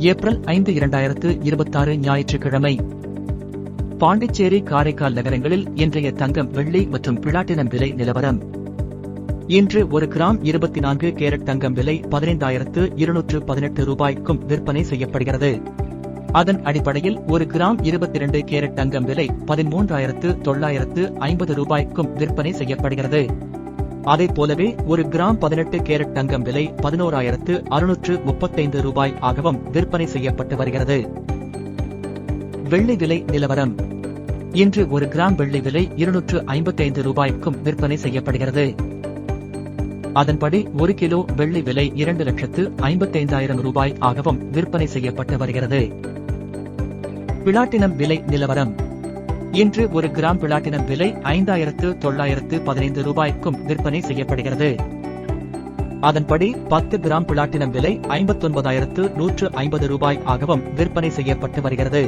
April 5, 2026 ஞாயிற்றுக்கிழமை. பாண்டிச்சேரி, காரைக்கால் நகரங்களில் இன்றைய தங்கம், வெள்ளி மற்றும் பிளாட்டினம் விலை நிலவரம். இன்று 1 கிராம் 24 கேரட் தங்கம் விலை 15,218 ரூபாய்க்கும் விற்பனை செய்யப்படுகிறது. அதன் அடிப்படையில் 1 கிராம் 22 கேரட் தங்கம் விலை 13,950 ரூபாய்க்கும் விற்பனை செய்யப்படுகிறது. அதைப் போலவே 1 கிராம் 18 கேரட் தங்கம் விலை 11,635 ரூபாய் ஆகவும் விற்பனை செய்யப்பட்டு வருகிறது. வெள்ளி விலை நிலவரம். இன்று 1 கிராம் வெள்ளி விலை 255 ரூபாய்க்கும் விற்பனை செய்யப்படுகிறது. அதன்படி 1 கிலோ வெள்ளி விலை 2,55,000 ரூபாய் ஆகவும் விற்பனை செய்யப்பட்டு வருகிறது. பிளாட்டினம் விலை நிலவரம். இன்று 1 கிராம் பிளாட்டினம் விலை 5,915 ரூபாய்க்கும் விற்பனை செய்யப்படுகிறது. அதன்படி 10 கிராம் பிளாட்டினம் விலை 59,150 ரூபாய் ஆகவும் விற்பனை செய்யப்பட்டு வருகிறது.